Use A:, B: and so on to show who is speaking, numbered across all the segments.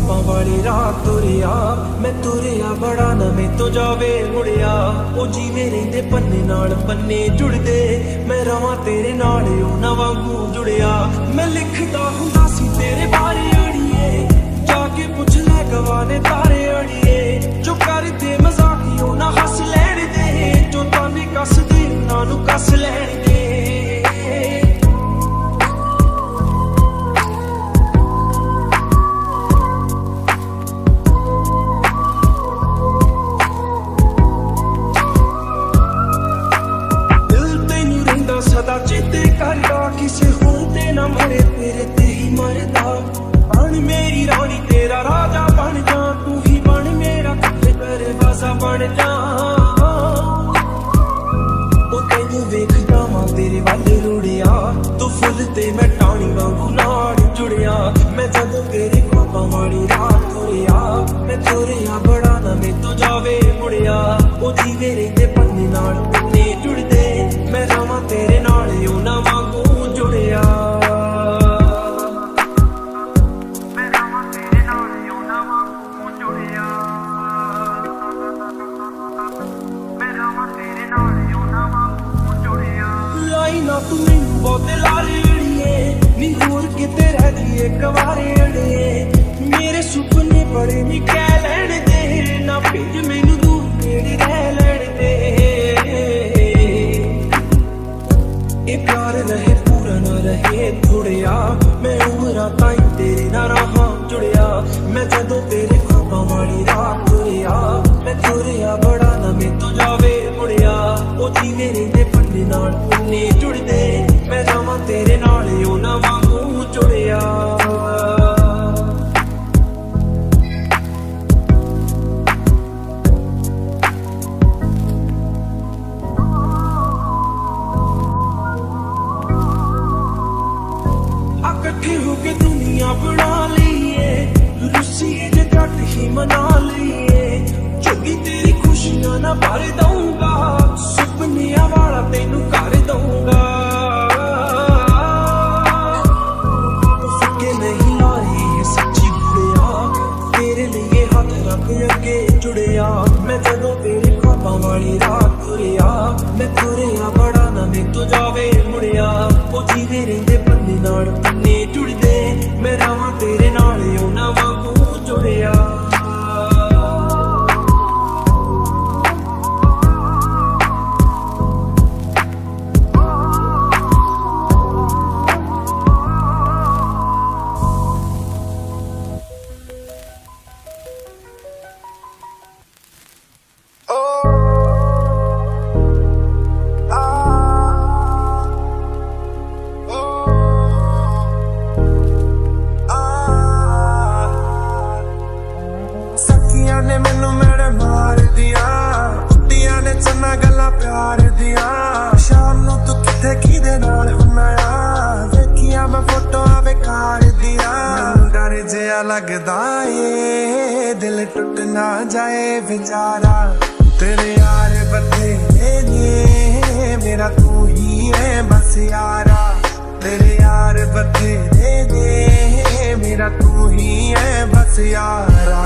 A: ख्वाबां वाली रात तुरिया मैं तुरिया बड़ा नवें तो जावे मुड़िया ओ जीवे रहिंदे पन्ने नाल पन्ने जुड़दे मैं रवां तेरे नाल ओ ना वांगू जुड़िया मैं लिखदा हुंदा सी तेरे बारे अड़िए जाके पुछ ले गवाने तारे अड़िए जो करदे मजाकियों ना हस लैण दे जो ताने कस दे उन्हां नूं कस लैण दे सदा चेते करदा किसे होर ते ना मरे तेरे ते ही मरदा बन मेरी रानी तेरा राजा बन जा तू ही बन मेरा किथे दरवाजा बन जा ओ तैनू वेखदा वां तेरे वल रुड़िया तू फुल ते मैं टाणी वांगू नाल जुड़िया मैं जदों तेरे ख्वाबां वाली रात तुरिया मैं तुरिया बड़ा नवें तो जावे मुड़िया ओ जीवे रहिंदे पन्ने नाल पन्ने जुड़दे मैं रवां तेरे नाल ओ ना वांगू जुड़िया मैं रवां तेरे नाल ओ ना वांगू जुड़िया मैं रवां तेरे नाल ओ ना वांगू जुड़िया लाई ना तू मैनू बहुते लारे अड़िए नी होर किते रह जाइए कवारे अड़िए मेरे सुपने बड़े नी कह लैण दे ना भेज मैनू दूर नेड़े रह लैण दे ये प्यार रहे पूरा ना रहे थोड़िया मैं उमरां ताईं तेरे नाल रहां जुड़िया मैं जदों तेरे ख्वाबां वाली रात तुरिया मैं तुरिया बड़ा नवें तो जावे मुड़िया ओ जीवे रहिंदे पन्ने नाल पन्ने जुड़दे मैं रवां तेरे नाल ओ ना वांगू जुड़िया इकट्ठे होके दुनिया बना लीए रुसीए जे जट ही मना लीए चोगी तेरी खुशियां ना भर दूंगा सुपनिया वाला तेनू कर दूंगा फुके नहीं लाई है सच्ची गुड़िया तेरे लिए हाथ रख अगे जुड़िया मैं जदों तेरे ख्वाबां वाली रात तुरिया मैं तुरिया बड़ा नवें तो जावे मुड़िया ओ जीवे रहिंदे पन्ने नाल पन्ने जुड़दे मैं रवां तेरे नाल ओ ना वांगू जुड़िया लगदा ए दिल टुट ना जाए बेचारा तेरे यार बथेरे ने मेरा तू ही है बस यारा तेरे यार बथेरे ने मेरा तू ही है बस यारा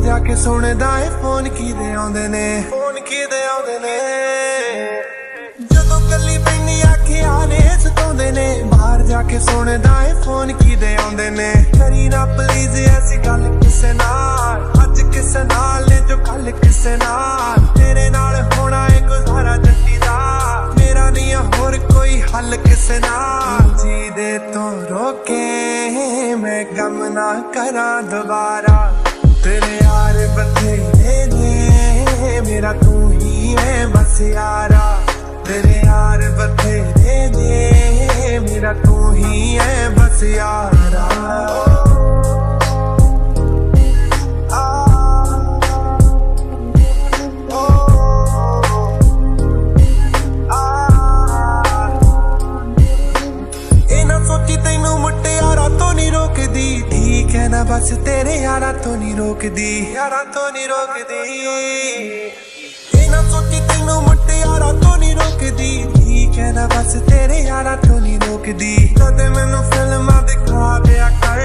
A: जाके सुनदा है फोन कीदे आउंदे ने जदों कल्ली पैनी आखे आले सताउंदे ने बाहर जाके सुनदा है फोन कीदे आउंदे ने करी ना प्लीज ऐसी गल किसे नाल अज किसे नाल ने जो कल किसे नाल तेरे नाल होना है गुजारा जट्टी दा मेरा नहीं होर कोई हल किसे नाल जी दे तो रोके मैं गम ना करा दोबारा तेरे यार बथेरे ने मेरा तू ही है बस यारा तेरे यार बथेरे ने मेरा तू ही है बस यारा बस तेरे यारा तो नहीं रोकदी, यारा तो नहीं रोकदी। ना सोची तेनू मुट्टे यारा तो नहीं रोकदी, ठीक है ना बस तेरे यारा तो नहीं रोकदी। कदे मैनू फिल्मां दिखा दिया कर,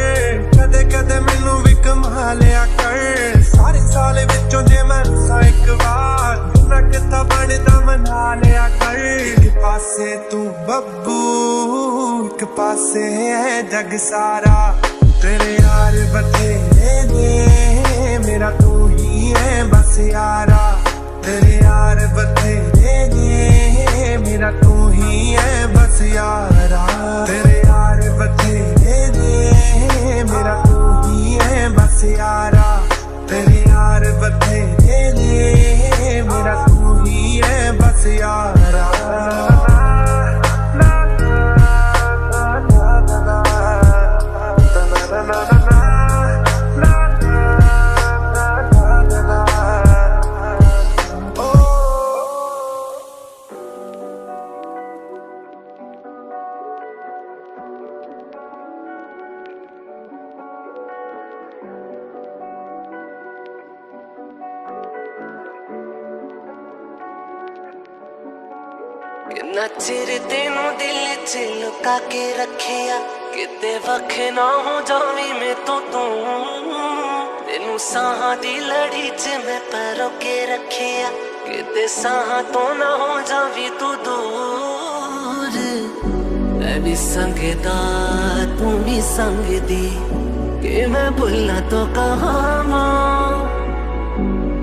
A: कदे कदे मैनू भी कमा लिया कर। सारे साल विचों जे मैं एक बार ना किता बनदा मना लिया कर। एक पासे तू बब्बू, एक पासे है जग सारा। तेरे यार बथेरे ने, मेरा तू ही है बस यारा। तेरे यार बथेरे ने, मेरा तू ही है बस यारा। तेरे यार बथेरे ने, मेरा तू ही है बस यारा। तेरे यार बथेरे ने, मेरा तू ही है बस यारा।
B: किन्ना चिर तेनू दिल च लुका के रखिया, किते वख ना हो जावी मैं तो तू। तेनू साहां दी लड़ी च मैं परो के रखिया, किते साहां तो ना हो जावी तू दूर। मैं भी संगदा तू भी संगदी, कि मैं भुलना तो कहां।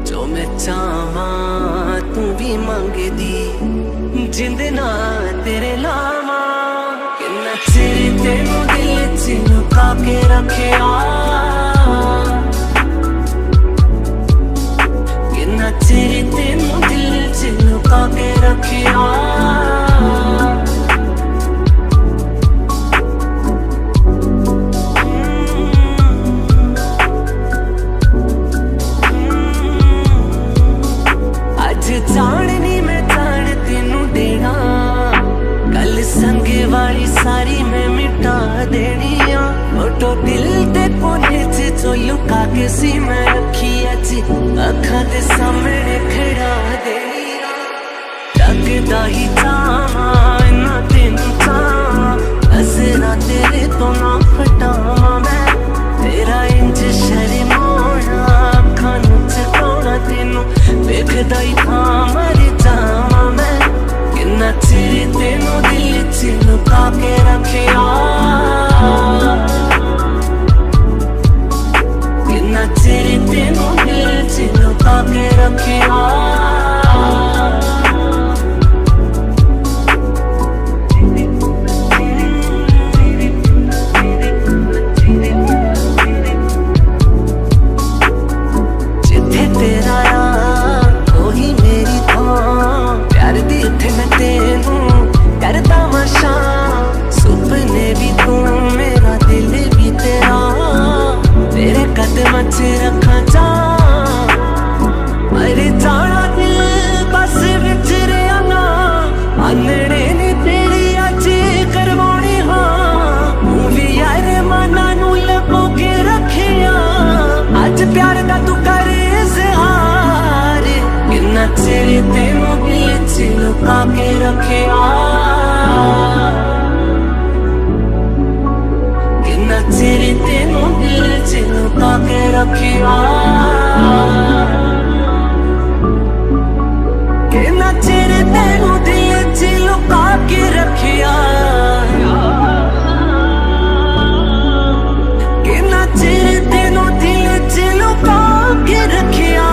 B: जो मैं चाहवा तू भी मंगदी, जिंद ना तेरे लामा। किन्ना चिर तेनू दिल च लुका के रखिया, किन्ना चिर तेनू दिल च लुका के रखिया। अज जानी मैं जान तेनू देना, कल संग वाली सारी मैं मिटा देनी आ। फोटो दिल ते कोने च जो लुका के सी मैं रखी अज अखां दे सामने खड़ा देनी आ। लगदा ही चाहवा ना तेनू चाहवा, नज़रां तेरे तो ना हटावां मैं। तेरा इंज शर्माना अखां नू चुकाउणा, तेनू वेखदा ही था मर जावां मैं। किन्ना चिर तेनू दिल च लुका के रखिया, किन्ना चिर तेनू दिल च लुका के रखिया। जिथे तेरा ओही मेरी थां, प्यार दी इत्थे मैं तेनू करदा मशा। सुपने भी तू मेरा दिल भी तेरा, तेरे कदमां च रखा जा। मर जाना दिल बस विच रहा ना, आनड़े नी तेरी अज करवानी हाँ। तू भी यार माना नू लपो के रखिया, अज प्यार दा तू कर इज़हार। किन्ना चिर तेनू दिल च लुका के रखिया, किन्ना चिर तेनू दिल च लुका के रखिया। किन्ना चिर तेनू दिल च लुका के रखिया, किन्ना चिर तेनू दिल च लुका के रखिया।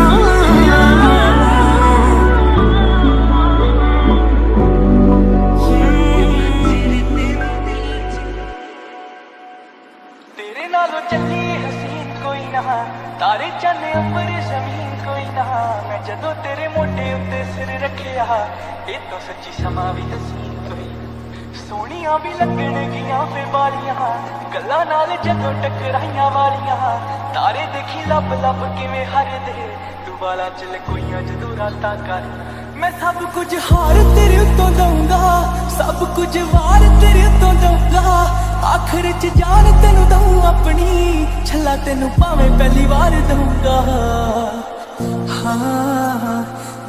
B: तेरे नालों चली हसीन कोई ना, तारे चन्न अंबर जमीन कोई ना। मैं जदों तेरे मोढे उत्ते सिर रखिया, ये तो सच्ची समा भी हसीन कोई। सोहणियां भी लगण गियां फिर बालियां, गल्लां नाल जदों टकराइयां वालियां। तारे देखी लब लब किवें हरदे, तू वाला च लकोइयां जदों रातां कर। मैं सब कुछ हार तेरे उत्तों दऊंगा, सब कुछ वार तेरे तो दूंगा, आखिर च जान तेनू दूं अपनी, छला तेनू भावें पहली बार दूंगा। हाँ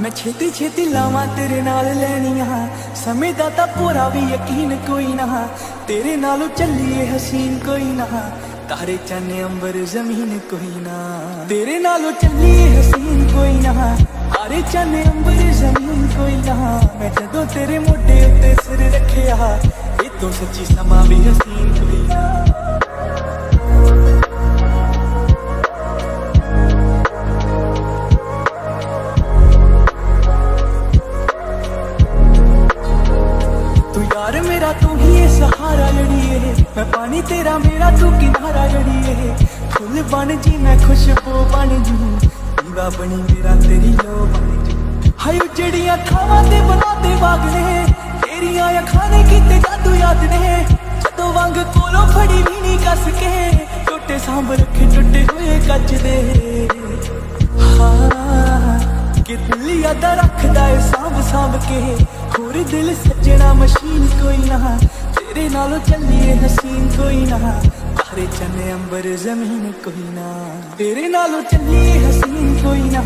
B: मैं छेती छेती लावां तेरे नाल लैनियां, समय दा तां पूरा भी यकीन कोई ना, तेरे नालों चलिए हसीन कोई ना, तारे चन्ने अंबर जमीन कोई ना, तेरे नालों चलिए हसीन कोई ना, तारे चन्ने अंबर जमीन कोई ना। मैं जदों तेरे मोढे उत्ते सिर रखिया, ये तो सच्ची समा भी हसीन कोई ना। मेरा तू ही है सहारा जड़िए, मैं पानी तेरा मेरा तू किनारा जड़िए, फुल बन जी मैं खुशबू बन जू, दीवा बनी मेरा तेरी लो बन जू। हाय उजड़ियां थावां ते बनाते बाग ने, तेरियां अखां ने कीते जादू याद ने, जदों वांग कोलों फड़ी भी नहीं कस के, टुटे सांभ रखे टुटे हुए कच दे। हाँ कि दिल यादा रखदा है सांभ सांभ के, होर दिल सजना मशीन कोई ना, तेरे नालों चलिए हसीन कोई ना, तारे चन्ने अंबर जमीन कोई ना, तेरे नालों चलिए हसीन कोई ना,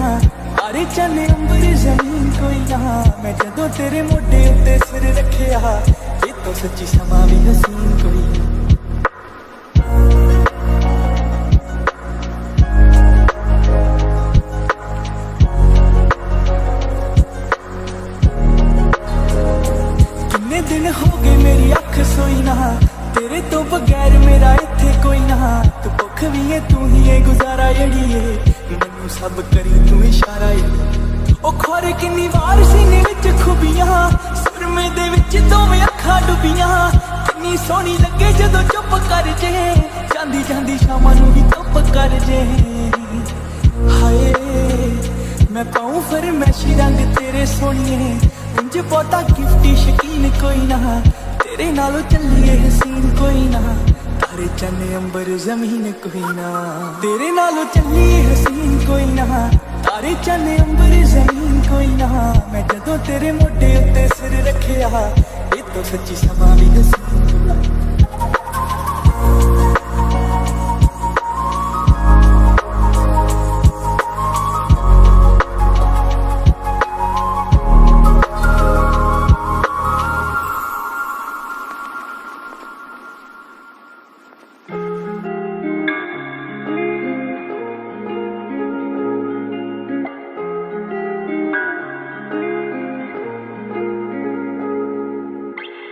B: तारे चन्ने अंबर जमीन कोई ना। मैं जदों तेरे मोढे उत्ते सिर रखिया, ये तो सच्ची समा भी हसीन कोई ना। दिन हो गए मेरी अख सोई ना, तेरे तो बगैर मेरा इत्थे कोई ना, तू भुख भी है तू ही है गुजारा जड़िए, मैनू सब करी तू इशारा जड़ी। ओ खोरे किन्नी वार सीने विच खुबियां, सुरमे दे विच दोवें अखां डुबियां, किन्नी सोहनी लगे जदों चुप कर जे, जांदी जांदी शामां नूं भी चुप कर जे। हाय मैं पाऊं फरमैशी रंग तेरे सोहणिए, उंज बहुता गिफ्टी शकीन कोई ना, तेरे नालों चलिए हसीन कोई ना, तारे चन्ने अंबर जमीन कोई ना, तेरे नालों चलिए हसीन कोई ना, तारे चन्ने अंबर जमीन कोई ना। मैं जदों तेरे मोढे उत्ते सिर रखिया, ये तो सच्ची समा भी हसीन कोई ना।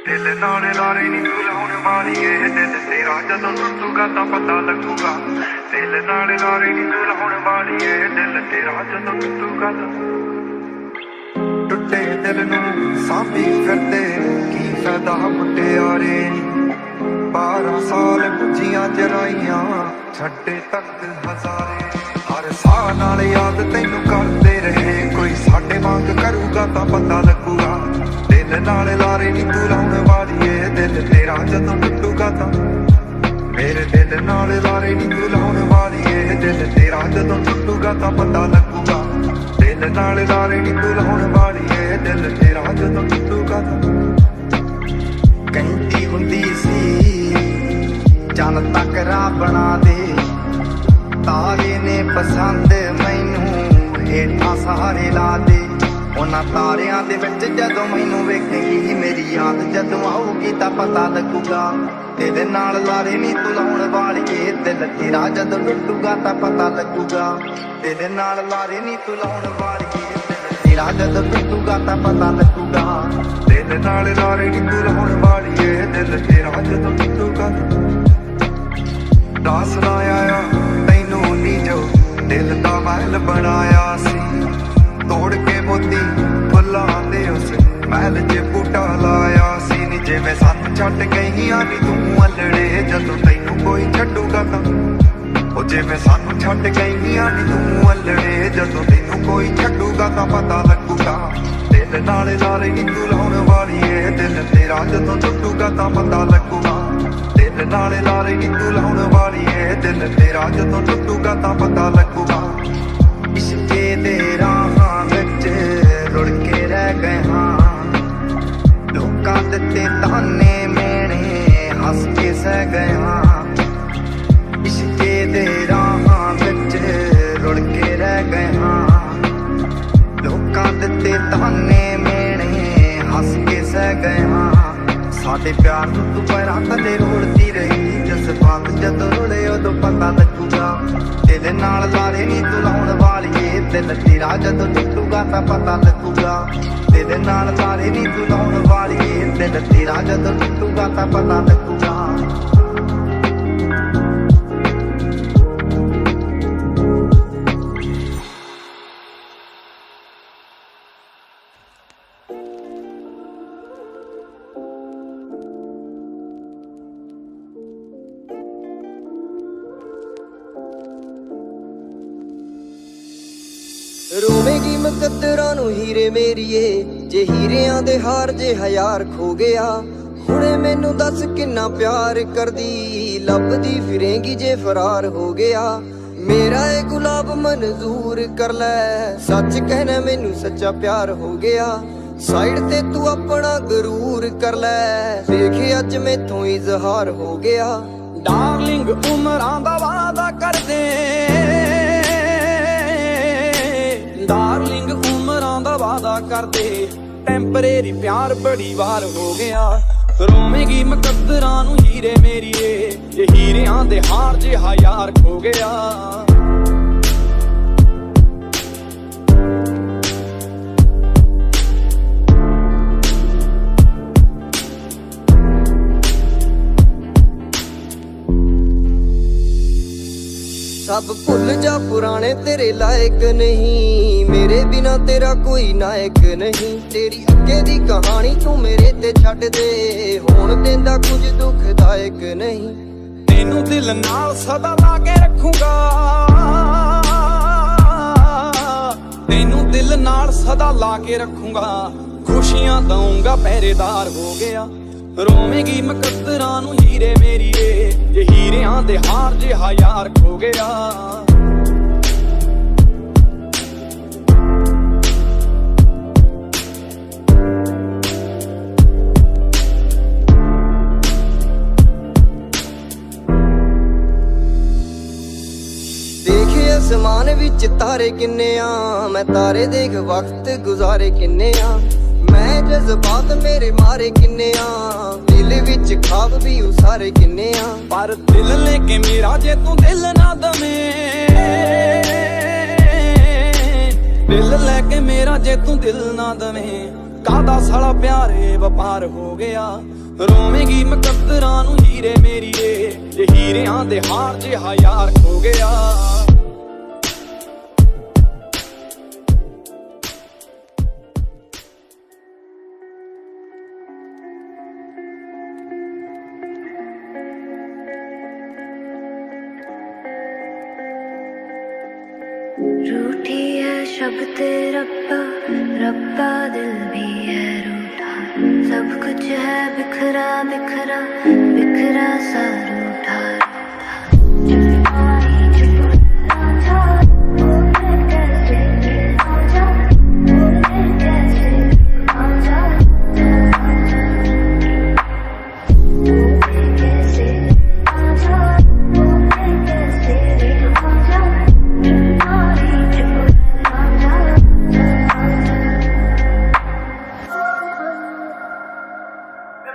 A: दिल नाल लारे नी तू लाउण वाली ए, दिल तेरा जदों टुटूगा तां पता लगूगा, दिल नाल लारे नी तू लाउण वाली ए, दिल तेरा जदों टुटूगा तां। टुटे दिल नूं सांभी फिरदे की फायदा मुटियारे, 12 साल बुझियां जराइयां छड्डे तक हजारे, हर साह नाल याद तैनू करदे रहे, कोई साडे वांग करूगा तां पता लगूगा। दिल नाल लारे नी तू लाउण वाली ए, दिल तेरा जदों टुटूगा तां, मेरे दिल नाल लारे नी तू लाउण वाली ए, दिल तेरा जदों टुटूगा तां पता लगूगा। दिल नाल लारे नी तू लाउण वाली ए, दिल तेरा जदों टुटूगा तां।
C: कहती हुंदी सी चन तक राह बना दे, तारे ने पसंद मैनू हेठां सहारे ला दे, उन्हां तारियां दे विच जदों मैनू वेखेगी, मेरी याद जदों आऊगी तां पता लगूगा। तेरे नाल लारे नी तू लाउण वालीए, दिल तेरा जदों टुटूगा तां पता लगूगा। तेरे नाल लारे नी तू लाउण वालीए, दिल तेरा जदों टुटूगा तां पता लगूगा।
A: दिल नाल लारे नी तू लाउण वालीए, दिल तेरा जदों टुटूगा तां। दास ना आया तैनू नी जो दिल दा महल बनाया सी, तोड़ के मोती फुल्लां दे उस महल च बूटा लाया सी। नी जिवें सानू छड्ड गईयां नी तू अल्लड़े, जदों तैनू कोई छड्डूगा तां, ओ जिवें सानू छड्ड गईयां नी तू अल्लड़े, जदों तैनू कोई छड्डूगा तां पता लगूगा। दिल नाल लारे नी तू लाउण वालीए, दिल तेरा जदों टुटूगा तां पता लगूगा। दिल नाल लारे नी तू लाउण वालीए, दिल तेरा जदों टुटूगा तां पता लगूगा।
C: इश्के दे राहां विच रुड़ के रह गए हां, लोकां दे साडे प्यार नूं तू पैरां थल्ले रोड़दी रही जज्बात जदों रुले उदों पता लगूगा तेरे नाल लारे नी तू लाउण वालीए दिल तेरा जदों टुटूगा तां पता लगूगा तेरे नाल लारे नी तू लाउण वालीए दिल तेरा जदों टुटूगा तां पता लगूगा
D: रोवेगी मुकद्दरां नूं हीरे मेरीए जे हीरिਆਂ ਦੇ ਹਾਰ ਜੇ ਹਜ਼ਾਰ ਖੋ ਗਿਆ ਹੁਣੇ ਮੈਨੂੰ ਦੱਸ ਕਿੰਨਾ ਪਿਆਰ ਕਰਦੀ ਲੱਭਦੀ ਫਿਰੇਂਗੀ ਜੇ ਫਰਾਰ ਹੋ ਗਿਆ ਮੇਰਾ ਇਹ ਗੁਲਾਬ ਮਨਜ਼ੂਰ ਕਰ ਲੈ ਸੱਚ ਕਹਿਣਾ ਮੈਨੂੰ ਸੱਚਾ ਪਿਆਰ ਹੋ ਗਿਆ ਸਾਈਡ ਤੇ ਤੂੰ ਆਪਣਾ ਗਰੂਰ ਕਰ ਲੈ ਦੇਖ ਅੱਜ ਮੈਥੋਂ ਇਜ਼ਹਾਰ ਹੋ ਗਿਆ ਡਾਰਲਿੰਗ ਉਮਰਾਂ ਦਾ ਵਾਅਦਾ ਕਰਦੇ डार्लिंग उमरां दा वादा करदे टेंपरेरी प्यार बड़ी वार हो गया रोवेगी मुकद्दरां नूं हीरे मेरीए जे हीरियां दे हार जिहा यार खो गया सब भुल जा पुराने तेरे लायक नहीं मेरे बिना तेरा कोई नायक नहीं तेरी अगे दी कहानी तू मेरे ते छड्ड दे होण देंदा कुछ दुखदायक नहीं तेनू दिल नाल सदा ला के रखूंगा तेनू दिल नाल सदा ला के रखूंगा खुशियां दूंगा पहरेदार हो गया रोवेगी मुकद्दरां नूं हीरे मेरीए जे हीरियां दे हार जिहा यार खो गया देखे आसमान विच तारे किन्ने आ मैं तारे देख वक्त गुजारे किन्ने आ मैं जज्बात मेरे मारे किन्ने आ दिल विच खाब भी उसारे किन्ने आ पर दिल लेके मेरा जे तू दिल ना दवे दिल लेके मेरा जे तू दिल ना दवे कादा साला प्यारे वपार हो गया रोवेगी मुकद्दरां नूं हीरे मेरीए जे हीरियां दे हार जिहा यार खो गया
E: रूठी है शब्द रब्बा रब्बा दिल भी है रूठा सब कुछ है बिखरा बिखरा बिखरा सा रूठा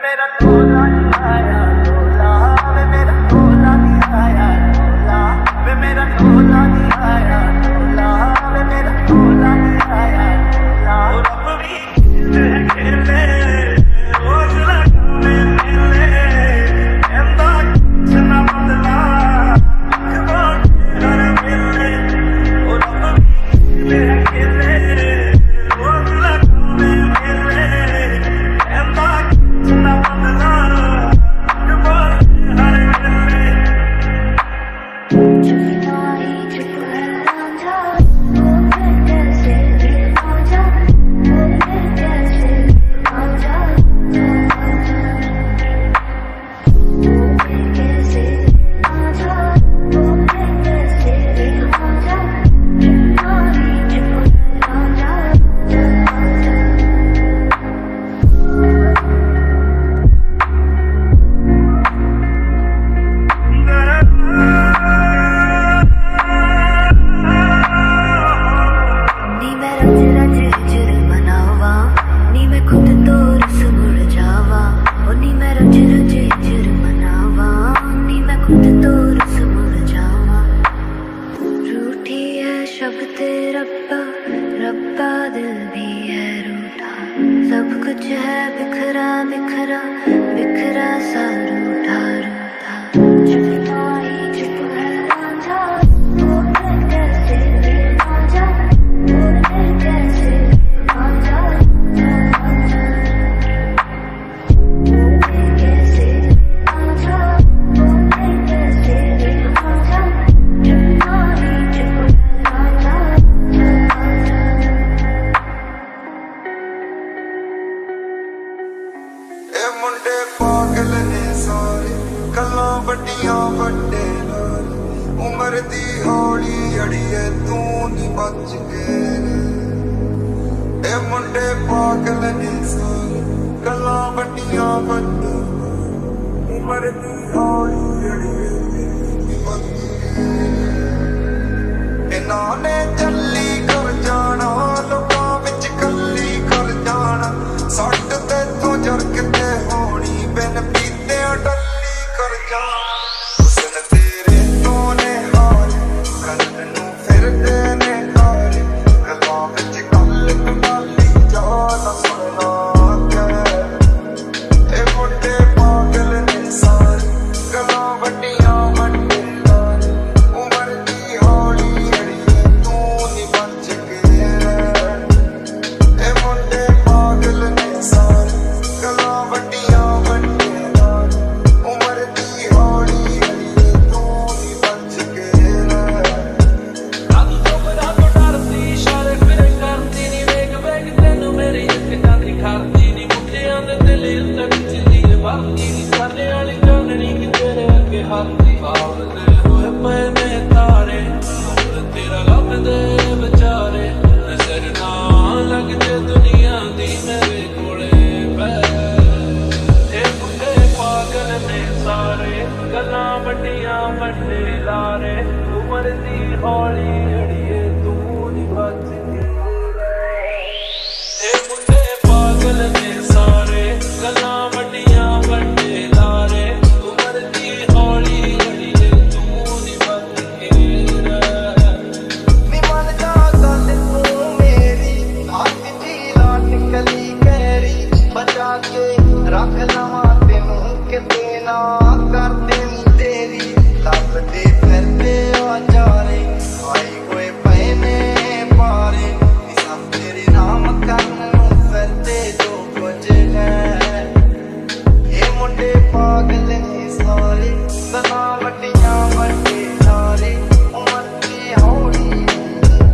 C: मेरा तोला आया तोला
E: शब्द रब्बा रब्बा दिल भी है रूठा सब कुछ है बिखरा बिखरा बिखरा सा रूठा रूठा चुप ही चुप है राजा बोले कैसे राजा बोले कैसे राजा बोले कैसे राजा बोले कैसे राजा
A: ਇਹ ਮੁੰਡੇ ਪਾਗਲ ਨੇ ਸਾਰੇ ਗੱਲਾਂ ਵੱਡੀਆਂ ਵੱਡੇ ਨਾਲ ਉਮਰ ਦੀ ਹੌਲੀ ਅੜੀਏ ਤੂੰ ਨੀ ਬਚ ਕੇ ਇਹ ਮੁੰਡੇ ਪਾਗਲ ਨੇ ਸਾਰੇ ਗੱਲਾਂ ਵੱਡੀਆਂ ਵੱਡੇ ਉਮਰ ਦੀ ਹੌਲੀ ਅੜੀਏ ਤੂੰ ਨੀ ਬਚ ਕੇ ਇਹਨਾਂ ਨੇ ਚੱਲੀ ਕਰ ਜਾਣਾ ਲੋਕਾਂ ਵਿੱਚ ਕੱਲੀ ਕਰ ਜਾਣਾ ਸੱਟ ਤੇ ਤੋਂ ਜਰ ਕਿਤੇ ਹੋਣੀ ਬਿਨ ਪੀਤਿਆਂ ਡੱਲੀ ਕਰ ਜਾਣਾ ਹੁਸਨ ਤੇਰੇ ਤੋਂ ਨੇ ਹਾਰ ਕੰਨ ਨੂੰ ਫਿਰਦੇ ਨੇ ਹਾਰ ਗੱਲਾਂ ਵਿੱਚ ਕੱਲ ਕਟਾਲੀ ਜਾਣਾ ਸੁਣਨਾ ਇਹ ਮੁੰਡੇ ਪਾਗਲ ਨੇ ਸਾਰੇ ਗੱਲਾਂ ਵੱਡੀਆਂ ਵੱਡੇ ਨਾਲ ਉਮਰ ਦੀ ਹੌਲੀ ਅੜੀਏ ਤੂੰ ਨੀ ਬਚ ਕੇ ਇਹ ਮੁੰਡੇ ਪਾਗਲ ਨੇ ਸਾਰੇ ਗੱਲਾਂ ਵੱਡੀਆਂ ਵੱਡੇ ਨਾਲ ਉਮਰ ਦੀ ਹੌਲੀ ਅੜੀਏ ਤੂੰ ਨੀ ਬਚ ਕੇ
F: ਰਾਤ ਤੋਂ ਬਰਾਤ ਡਰਦੀ ਇਸ਼ਾਰੇ ਫਿਰੇ ਕਰਦੀ ਨੀ ਵੇਖ ਵੇਖ ਤੈਨੂੰ ਮੇਰੀ ਇੱਕ ਚਾਂਦਰੀ ਖਾਦੀ ਨੀ ਮੁੰਡਿਆਂ ਦੇ ਦਿਲ ਉੱਤੇ ਚਿੱਲੀ ਵਰਦੀ ਨੀ ਸਾਡੇ ਵਾਲੀ ਜਾਣਨੀ ਕਿ ਤੇਰੇ ਅੱਗੇ ਹੱਥੀ ਬਾਵਦੇ ਹੋਏ ਪਏ ਨੇ ਤਾਰੇ ਹੋਰ ਤੇਰਾ ਲੱਭਦੇ ਵਿਚਾਰੇ ਨਜ਼ਰ ਨਾ ਲੱਗ ਜੇ ਦੁਨੀਆ ਦੀ ਮੇਰੇ ਕੋਲੇ ਪੈ ਇਹ ਮੁੰਡੇ ਪਾਗਲ ਨੇ ਸਾਰੇ ਗੱਲਾਂ ਵੱਡੀਆਂ ਵੱਡੇ ਲਾਰੇ ਉਮਰ ਦੀ ਹੌਲੀ ਅੜੀਏ ਤੂੰ ਨੀ ਬਚ ਕੇ ਇਹ ਮੁੰਡੇ ਪਾਗਲ ਨੇ ਸਾਰੇ ਗੱਲਾਂ ਵੱਡੀਆਂ ਵੱਡੇ ਲਾਰੇ ਉਮਰ ਦੀ ਹੌਲੀ ਅੜੀਏ ਤੂੰ ਨੀ ਬਚ ਕੇ
C: ਨੀ ਮਨ ਜਾ ਗੱਲ ਤੂੰ ਮੇਰੀ ਹੱਥ ਦੀ ਲਾਟ ਕਲੀ ਕੈਰੀ ਬਚਾ ਕੇ ਰੱਖ ਲਵਾਂ ਤੈਨੂੰ ਕਿਤੇ ਨਾ ਕਰ ਦੇਣੀ ਤੇਰੀ ਲੱਭਦੇ ਫਿਰਦੇ ਆ ਜਾਰੇ ਆਈ ਹੋਏ ਪਏ ਨੇ ਪਾਰੇ ਨੀ ਸਭ ਤੇਰੇ ਨਾਮ ਕਰਨ ਨੂੰ ਫਿਰਦੇ ਜੋ ਕੁਝ ਹੈ ਇਹ ਮੁੰਡੇ ਪਾਗਲ ਨੇ ਸਾਰੇ ਗੱਲਾਂ ਵੱਡੀਆਂ ਵੱਡੇ ਸਾਰੇ ਉਮਰ ਦੀ ਹੌਲੀ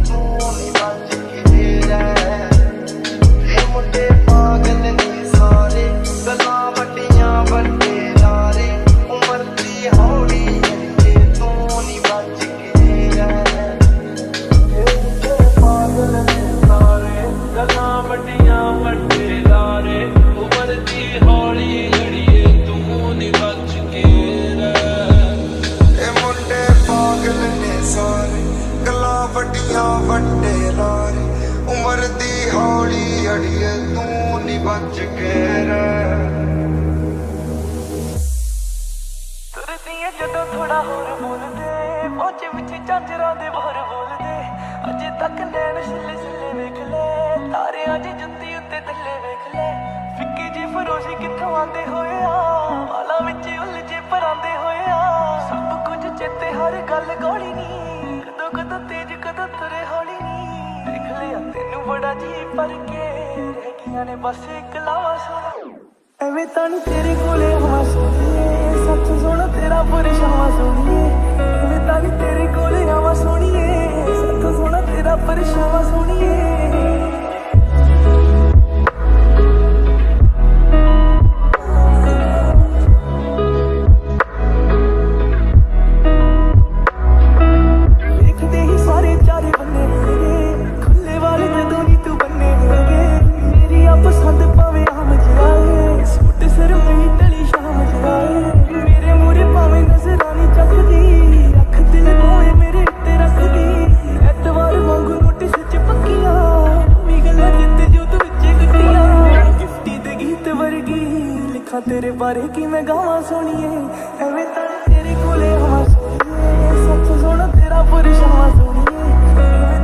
C: ਤੂੰ ਨੀ ਬਚ ਕੇ ਰਹਿ ਇਹ ਮੁੰਡੇ ਪਾਗਲ ਨੇ ਸਾਰੇ ਗੱਲਾਂ ਵੱਡੀਆਂ ਵੱਡੇ ਸਾਰੇ ਉਮਰ ਦੀ ਹੌਲੀ ਤੂੰ ਨੀ ਬਚ ਕੇ ਰਹਿ
F: ਇਹ ਮੁੰਡੇ ਪਾਗਲ ਨੇ ਸਾਰੇ ਗੱਲਾਂ ਵੱਡੀਆਂ ਵੱਡੇ ਲਾਰੇ ਉਮਰ ਦੀ ਹੌਲੀ ਅੜੀਏ ਤੂੰ ਨੀ ਬਚ ਕੇ ਰਹਿ
A: ਇਹ ਮੁੰਡੇ ਪਾਗਲ ਨੇ ਸਾਰੇ ਗੱਲਾਂ ਵੱਡੀਆਂ ਵੱਡੇ ਲਾਰੇ ਉਮਰ ਦੀ ਹੌਲੀ ਅੜੀਏ ਤੂੰ ਨੀ ਬਚ ਕੇ ਰਹਿ
F: ਤੁਰਦੀਆਂ ਜਦੋਂ ਥੋੜਾ ਹੋਰ ਬੋਲਦੇ ਪਹੁੰਚੇ ਵਿੱਚ ਝਾਂਜਰਾਂ ਦੇ ਬਾਹਰ ਬੋਲਦੇ ਅਜੇ ਤੱਕ ਨੈਣ ਛਿੱਲੇ ਛਿੱਲੇ ਵੇਖ ਲੈ ਤਾਰਿਆਂ ਦੀ ਜੁੱਤੀ ਉੱਤੇ ਥੱਲੇ ਵੇਖ ਲੈ ਫਿੱਕੇ ਜੇ ਫਰੋਸ਼ੀ ਕਿੱਥੋਂ ਆਂਦੇ ਹੋਏ ਆ ਵਾਲਾਂ ਵਿੱਚ ਉਲਝੇ ਪਰਾਂਦੇ ਹੋਏ ਆ ਸਭ ਕੁਝ ਚੇਤੇ ਹਰ ਗੱਲ ਗੋਲੀ ਨੀ ਕਦੋਂ ਕਦੋਂ ਤੇਜ਼ ਕਦੋਂ ਤੁਰੇ ਹੌਲੀ ਨੀ ਦੇਖ ਲਿਆ ਤੈਨੂੰ ਬੜਾ ਜੀ ਪਰ ਕੇ ਰਹਿ ਗਈਆਂ ਨੇ ਬਸ ਇੱਕ ਲਾਵਾ ਸੁਣ ਐਵੇਂ ਤਾਂ ਨੀ ਤੇਰੇ ਕੋਲੇ ਹਵਾ ਸੋਣੀਏ ਸੱਚ ਸੋਹਣਾ ਤੇਰਾ ਪਰਛਾਵਾਂ ਸੋਣੀਏ ਐਵੇਂ ਤਾਂ ਨੀ ਤੇਰੇ ਕੋਲੇ ਹਵਾ ਸੋਣੀਏ ਸੱਚ ਸੋਹਣਾ ਤੇਰਾ ਪਰਛਾਵਾਂ ਸੋਣੀਏ ਦੇਖਦੇ ਹੀ ਸਾਰੇ ਚਾਰੇ ਬੰਨੇ ਹੋਣਗੇ ਖੁੱਲੇ ਵਾਲੇ ਜਦੋਂ ਨੀ ਤੂੰ ਬੰਨੇ ਹੋਣਗੇ ਮੇਰੀ ਆ ਪਸੰਦ ਭਾਵੇਂ ਆਮ ਜਾਏ ਸੂਟ ਸਿਰ ਮੇਰੀ ਟਲੀ ਸ਼ਾਮ ਜਾਏ ਮੇਰੇ ਮੂਹਰੇ ਭਾਵੇਂ ਨਜ਼ਰਾਂ ਨੀ ਚੱਕਦੀ ਅੱਖ ਦਿਲ ਕੋਏ ਮੇਰੇ ਉੱਤੇ ਰੱਖਦੀ ਐਤਵਾਰ ਵਾਂਗੂ ਨੋਟਿਸ ਚ ਪੱਕੀਆਂ ਵੀ ਗੱਲਾਂ ਜਿੱਤੇ ਜੋ ਤੂੰ ਵਿੱਚੇ ਗੱਟੀਆਂ ਗਿਫਟੀ ਦੇ ਗੀਤ ਵਰਗੀ ਲਿਖਾਂ ਤੇਰੇ ਬਾਰੇ ਕੀ ਮੈਂ ਗਾਵਾਂ ਸੋਣੀਏ ਐਵੇਂ ਤਾਂ ਤੇਰੇ ਕੋਲੇ ਹਵਾ ਸੋਣੀਏ ਸੱਚ ਸੋਹਣਾ ਤੇਰਾ ਪਰਛਾਵਾਂ ਸੋਣੀਏ ਐਵੇਂ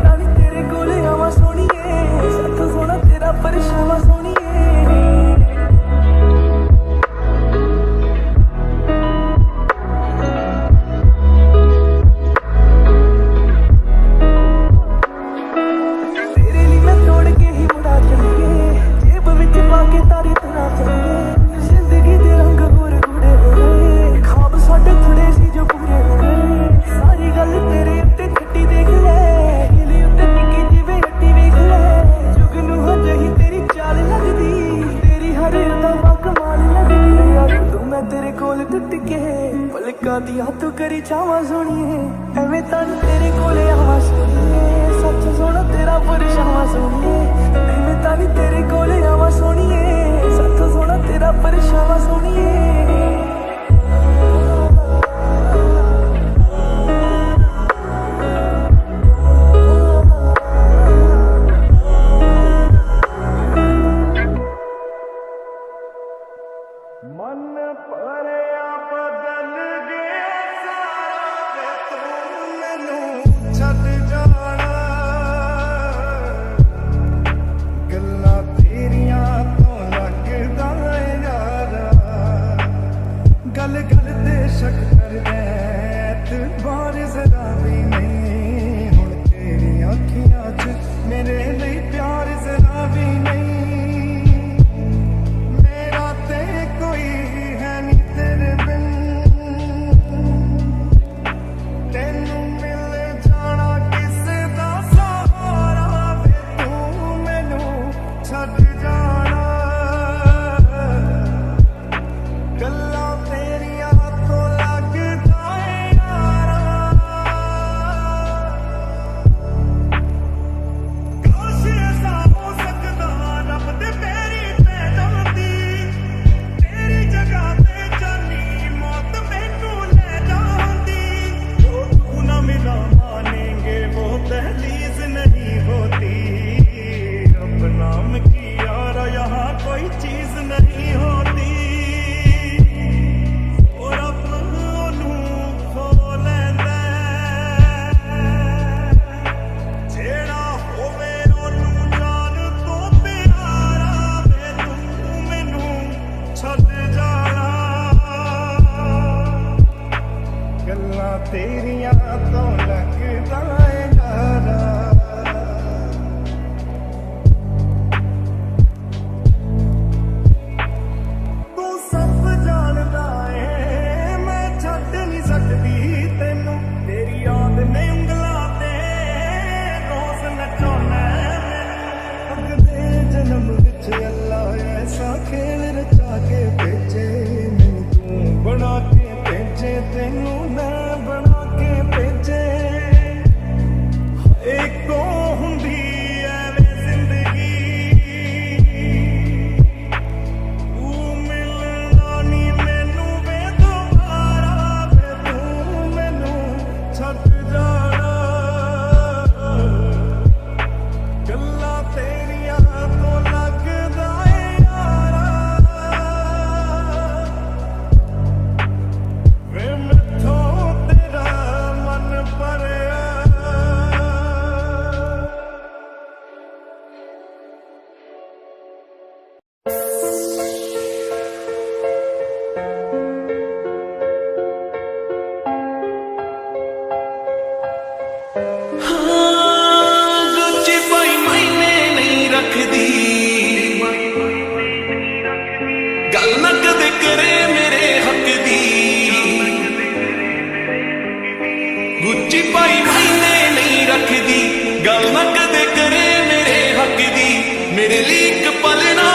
A: कदे करे मेरे हक दी मेरे लिए एक पल ना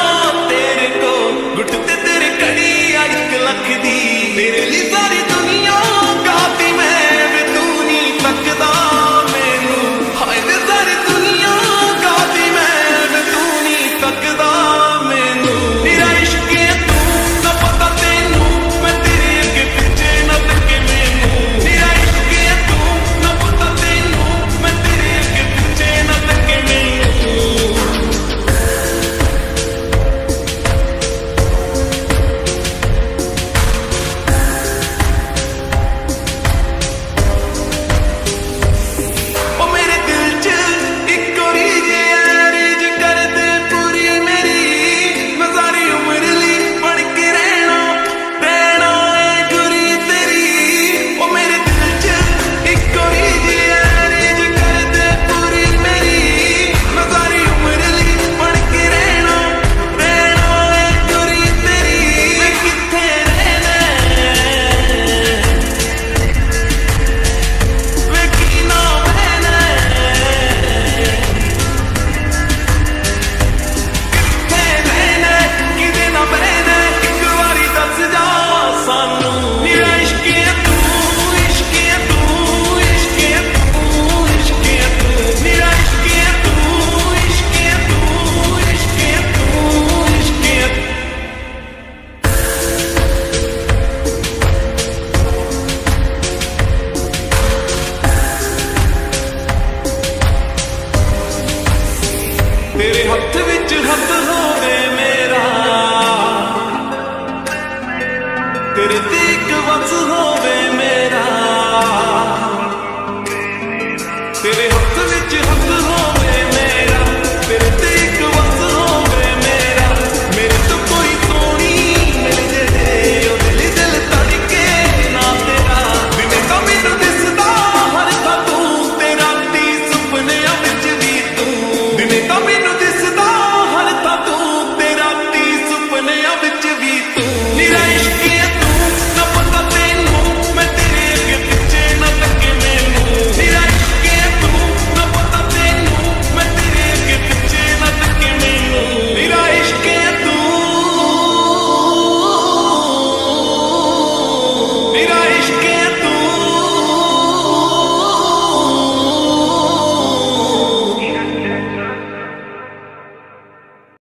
A: तेरे को घुटते तेरे कड़ी आ 1 लख दी तेरे लिए सारी दुनिया गाती मैं वे तू नहीं तकदा मैनू हाय वे सारी दुनिया गाती मैं वे तू नहीं तकदा मैनू मेरा इश्क है तू ना पता तेनू मैं तेरे अगे पिछे ना तके मैनू मेरा इश्क है तू ना पता तेनू मैं तेरे अगे पिछे ना तके मैनू ओ मेरे दिल च एक रीज है रीज कर दे पूरी मेरी मैं सारी उम्र ली बन के रहना है गुरी तेरी ओ मेरे दिल च एक रीज है रीज कर दे पूरी मेरी मैं सारी उम्र ली बन के रहना है गुरी तेरी मैं किथे रहना वे की ना बहना किथे रहना किदे ना बहना एक वारी दस जा सानू मेरा इश्क है तू इश्क है तू इश्क है तू इश्क है तू मेरा इश्क है तू इश्क है तू इश्क है तू इश्क है तेरे हत्थ विच हत्थ होवे मेरा तेरे ते इक वस होवे मेरा तेरे हत्थ विच हत्थ होवे मेरा तेरे ते इक वस होवे मेरा मेरे तो कोई सोनी मिल जे ओ दिल तड़के ना तेरा दिने तां मैनू दिसदा हर थां तू ते राती सुपनियां विच भी तू दिने तां मैनू